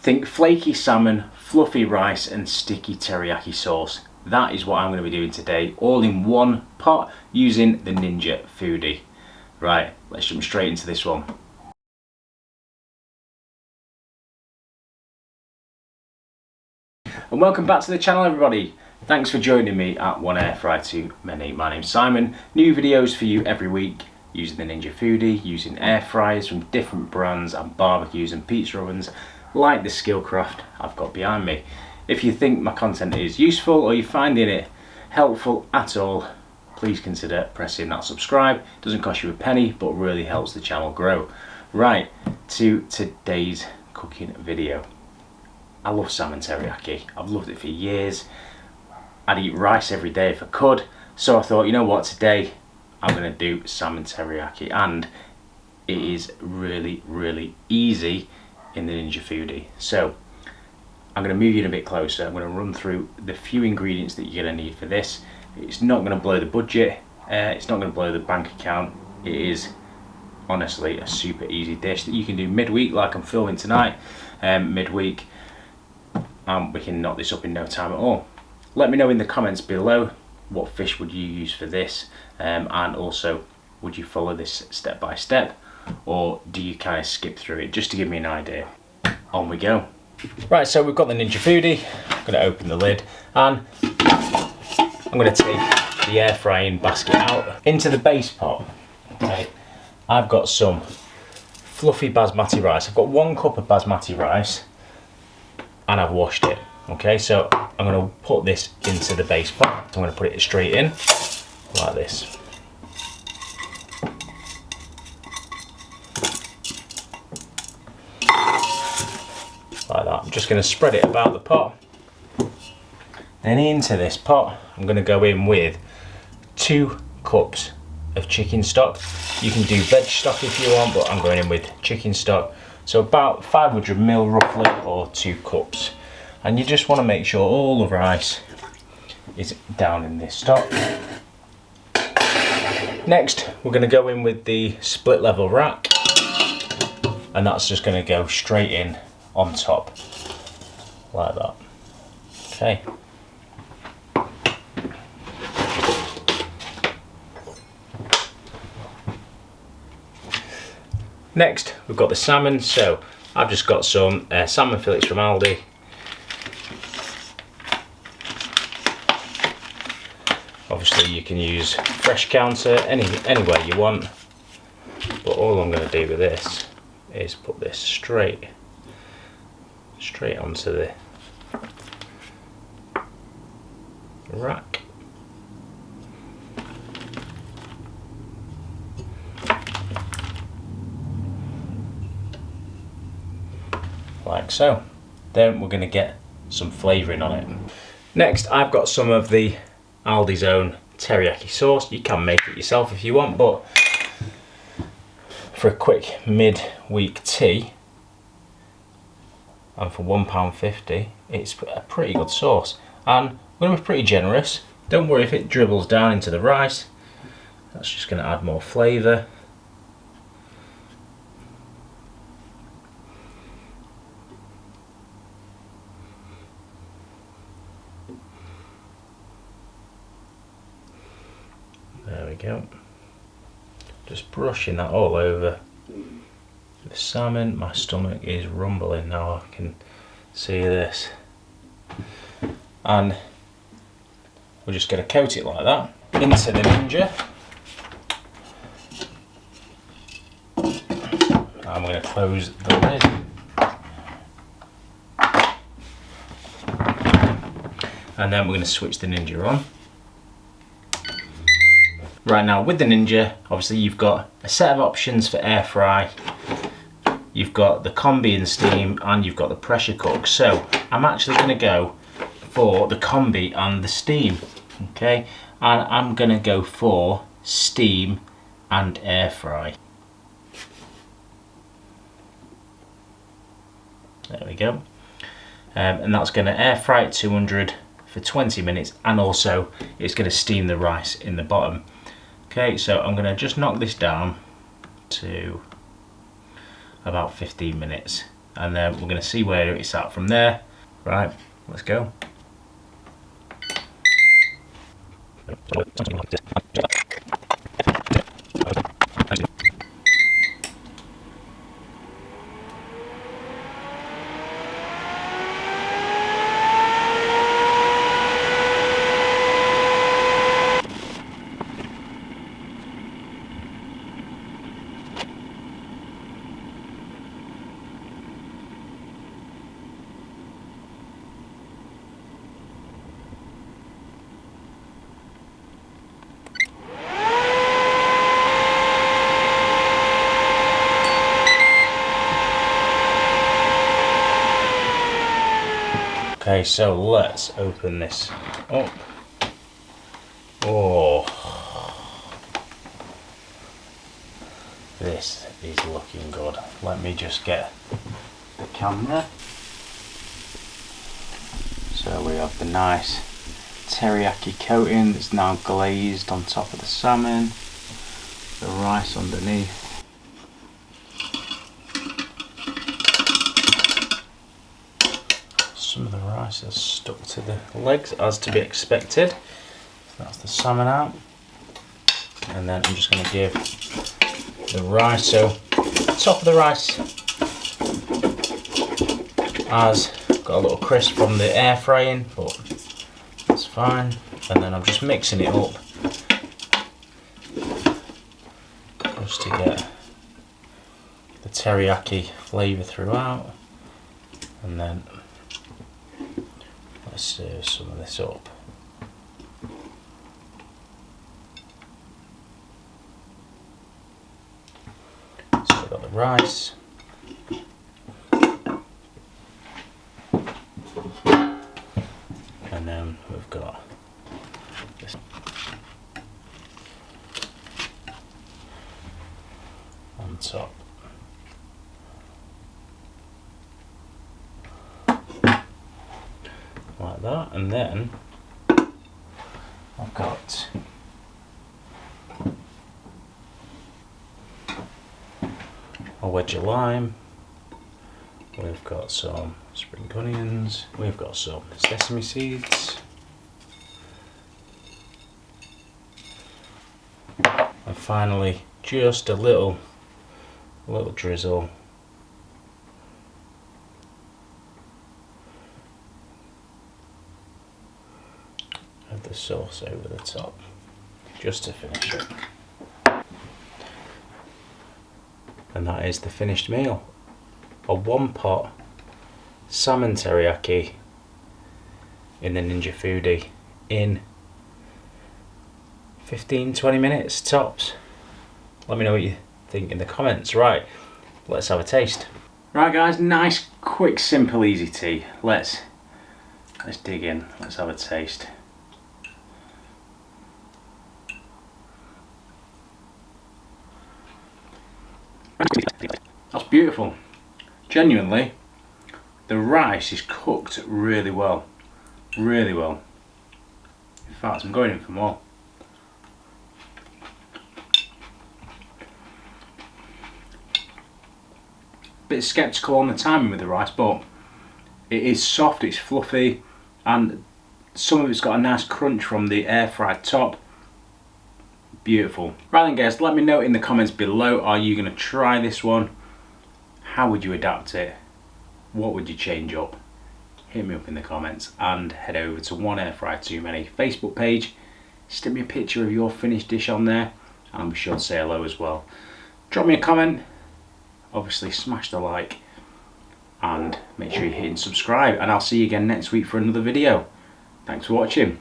Think flaky salmon, fluffy rice and sticky teriyaki sauce. That is what I'm going to be doing today, all in one pot using the Ninja Foodi. Right, let's jump straight into this one. And welcome back to the channel, everybody. Thanks for joining me at One Air Fry Too Many. My name's Simon. New videos for you every week using the Ninja Foodi, using air fryers from different brands and barbecues and pizza ovens like the Skillcraft I've got behind me. If you think my content is useful or you're finding it helpful at all, please consider pressing that subscribe. It doesn't cost you a penny, but really helps the channel grow. Right, to today's cooking video. I love salmon teriyaki. I've loved it for years. I'd eat rice every day if I could. So I thought, you know what, today I'm going to do salmon teriyaki, and it is really easy in the Ninja Foodi. So I'm going to move you in a bit closer. I'm going to run through the few ingredients that you're going to need for this. It's not going to blow the budget. It's not going to blow the bank account. It is honestly a super easy dish that you can do midweek, like I'm filming tonight, midweek, and we can knock this up in no time at all. Let me know in the comments below, what fish would you use for this, and also would you follow this step by step, or do you kind of skip through it, just to give me an idea. On we go. Right, so we've got the Ninja Foodi. I'm going to open the lid and I'm going to take the air frying basket out into the base pot. Okay, I've got some fluffy basmati rice. I've got 1 cup of basmati rice and I've washed it. Okay, so I'm going to put this into the base pot. I'm going to put it straight in like this. Like that. I'm just going to spread it about the pot. Then into this pot I'm going to go in with 2 cups of chicken stock. You can do veg stock if you want, but I'm going in with chicken stock. So about 500 ml roughly, or 2 cups. And you just want to make sure all the rice is down in this stock. Next we're going to go in with the split level rack, and that's just going to go straight in on top like that. Okay. Next we've got the salmon. So I've just got some salmon fillets from Aldi. Obviously you can use fresh counter anywhere you want, but all I'm going to do with this is put this straight onto the rack. Like so. Then we're going to get some flavouring on it. Next I've got some of the Aldi's own teriyaki sauce. You can make it yourself if you want, but for a quick mid-week tea and for £1.50 it's a pretty good sauce, and I'm going to be pretty generous. Don't worry if it dribbles down into the rice, that's just going to add more flavour. There we go. Just brushing that all over the salmon. My stomach is rumbling now, I can see this. And we're just going to coat it like that into the Ninja. I'm going to close the lid. And then we're going to switch the Ninja on. Right, now with the Ninja, obviously you've got a set of options for air fry. You've got the combi and steam, and you've got the pressure cook. So I'm actually going to go for the combi and the steam. Okay, and I'm going to go for steam and air fry. There we go. And that's going to air fry at 200 for 20 minutes, and also it's going to steam the rice in the bottom. Okay, so I'm going to just knock this down to about 15 minutes, and then we're going to see where it's at from there. Right, let's go. Okay, so let's open this up. Oh, this is looking good. Let me just get the camera. So we have the nice teriyaki coating that's now glazed on top of the salmon, the rice underneath. Some of the rice has stuck to the legs, as to be expected. So that's the salmon out, and then I'm just going to give the rice, so top of the rice has got a little crisp from the air frying, but that's fine. And then I'm just mixing it up just to get the teriyaki flavour throughout, and then let's serve some of this up. So we've got the rice, and then we've got this on top. Like that, and then I've got a wedge of lime, we've got some spring onions, we've got some sesame seeds, and finally just a little drizzle of the sauce over the top, just to finish it. And that is the finished meal. A one pot salmon teriyaki in the Ninja Foodi in 15-20 minutes tops. Let me know what you think in the comments. Right, let's have a taste. Right guys, nice, quick, simple, easy tea. Let's dig in, let's have a taste. That's beautiful. Genuinely, the rice is cooked really well. Really well. In fact, I'm going in for more. Bit sceptical on the timing with the rice, but it is soft, it's fluffy, and some of it's got a nice crunch from the air fried top. Beautiful. Right then guys, let me know in the comments below, are you going to try this one? How would you adapt it? What would you change up? Hit me up in the comments, and head over to One Air Fry Too Many Facebook page. Stick me a picture of your finished dish on there, and I'll be sure to say hello as well. Drop me a comment, obviously smash the like, and make sure you hit and subscribe, and I'll see you again next week for another video. Thanks for watching.